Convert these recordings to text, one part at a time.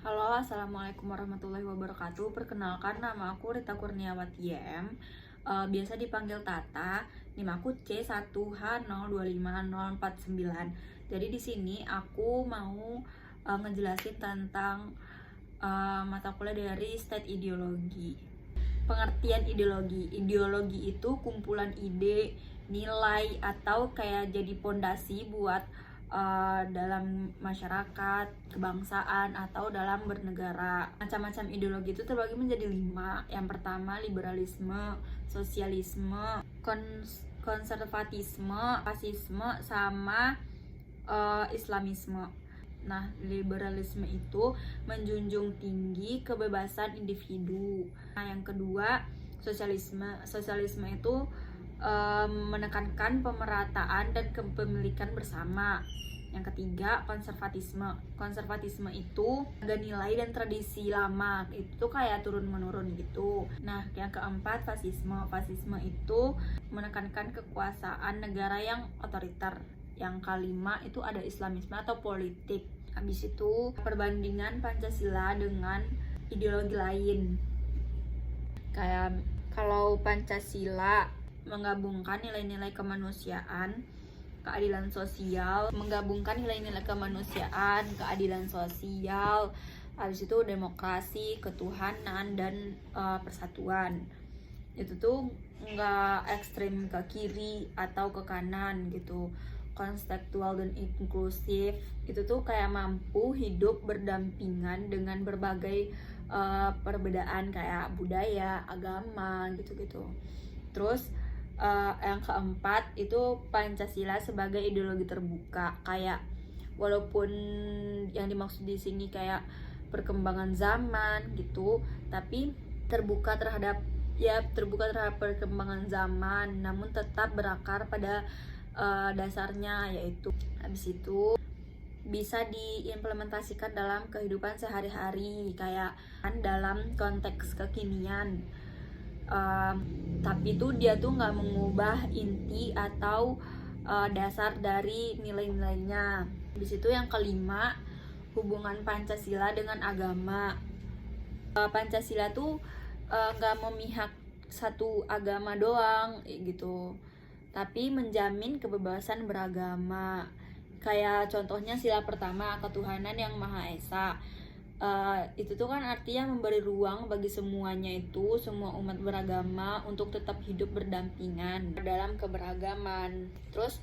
Halo, assalamualaikum warahmatullahi wabarakatuh. Perkenalkan, nama aku Rita Kurniawati YM. Biasa dipanggil Tata. NIM aku C1H025049. Jadi di sini aku mau ngejelasin tentang mata kuliah dari state ideologi. Pengertian ideologi. Ideologi itu kumpulan ide, nilai, atau kayak jadi pondasi buat dalam masyarakat, kebangsaan, atau dalam bernegara. Macam-macam ideologi itu terbagi menjadi 5. Yang pertama, liberalisme, sosialisme, konservatisme, fasisme, sama islamisme. Nah, liberalisme itu menjunjung tinggi kebebasan individu. Nah, yang kedua, sosialisme. Sosialisme itu menekankan pemerataan dan kepemilikan bersama. Yang ketiga, konservatisme. Konservatisme itu ada nilai dan tradisi lama, itu kayak turun-menurun gitu. Nah, yang keempat, fasisme. Fasisme itu menekankan kekuasaan negara yang otoriter. Yang kelima itu ada islamisme atau politik. Habis itu perbandingan Pancasila dengan ideologi lain. Kayak kalau Pancasila menggabungkan nilai-nilai kemanusiaan, keadilan sosial, habis itu demokrasi, ketuhanan, dan persatuan. Itu tuh nggak ekstrim ke kiri atau ke kanan gitu. Kontekstual dan inklusif, itu tuh kayak mampu hidup berdampingan dengan berbagai perbedaan kayak budaya, agama, gitu-gitu. Terus yang keempat itu Pancasila sebagai ideologi terbuka, kayak walaupun yang dimaksud di sini kayak perkembangan zaman gitu, tapi terbuka terhadap perkembangan zaman, namun tetap berakar pada dasarnya, yaitu habis itu bisa diimplementasikan dalam kehidupan sehari-hari, kayak dalam konteks kekinian. Tapi dia tuh nggak mengubah inti atau dasar dari nilai-nilainya. Habis itu yang kelima, hubungan Pancasila dengan agama. Pancasila tuh nggak memihak satu agama doang gitu, tapi menjamin kebebasan beragama. Kayak contohnya sila pertama, ketuhanan yang Maha Esa. Itu tuh kan artinya memberi ruang bagi semuanya, itu semua umat beragama untuk tetap hidup berdampingan dalam keberagaman. Terus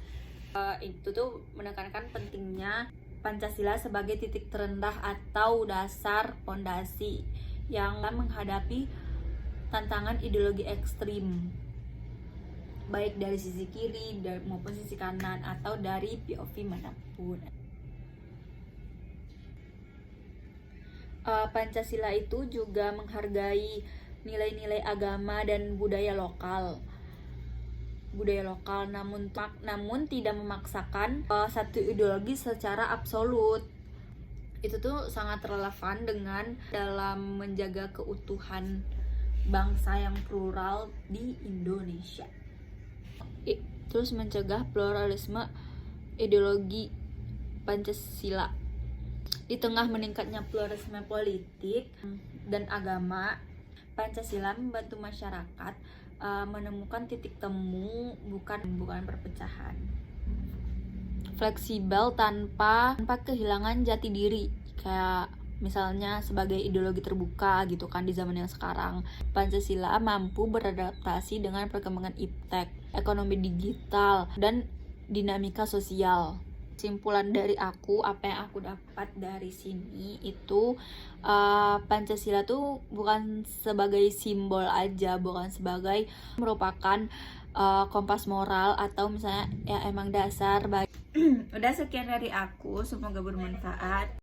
itu tuh menekankan pentingnya Pancasila sebagai titik terendah atau dasar pondasi yang menghadapi tantangan ideologi ekstrim, baik dari sisi kiri maupun sisi kanan atau dari POV manapun. Pancasila itu juga menghargai nilai-nilai agama dan budaya lokal, namun tidak memaksakan satu ideologi secara absolut. Itu tuh sangat relevan dengan dalam menjaga keutuhan bangsa yang plural di Indonesia. Terus mencegah pluralisme ideologi Pancasila. Di tengah meningkatnya pluralisme politik dan agama, Pancasila membantu masyarakat menemukan titik temu, bukan perpecahan. Fleksibel tanpa kehilangan jati diri, kayak misalnya sebagai ideologi terbuka gitu kan di zaman yang sekarang. Pancasila mampu beradaptasi dengan perkembangan iptek, ekonomi digital, dan dinamika sosial. Kesimpulan dari aku, apa yang aku dapat dari sini itu Pancasila tuh bukan sebagai simbol aja, bukan sebagai merupakan kompas moral atau misalnya ya emang dasar bagi. Udah, sekian dari aku, semoga bermanfaat.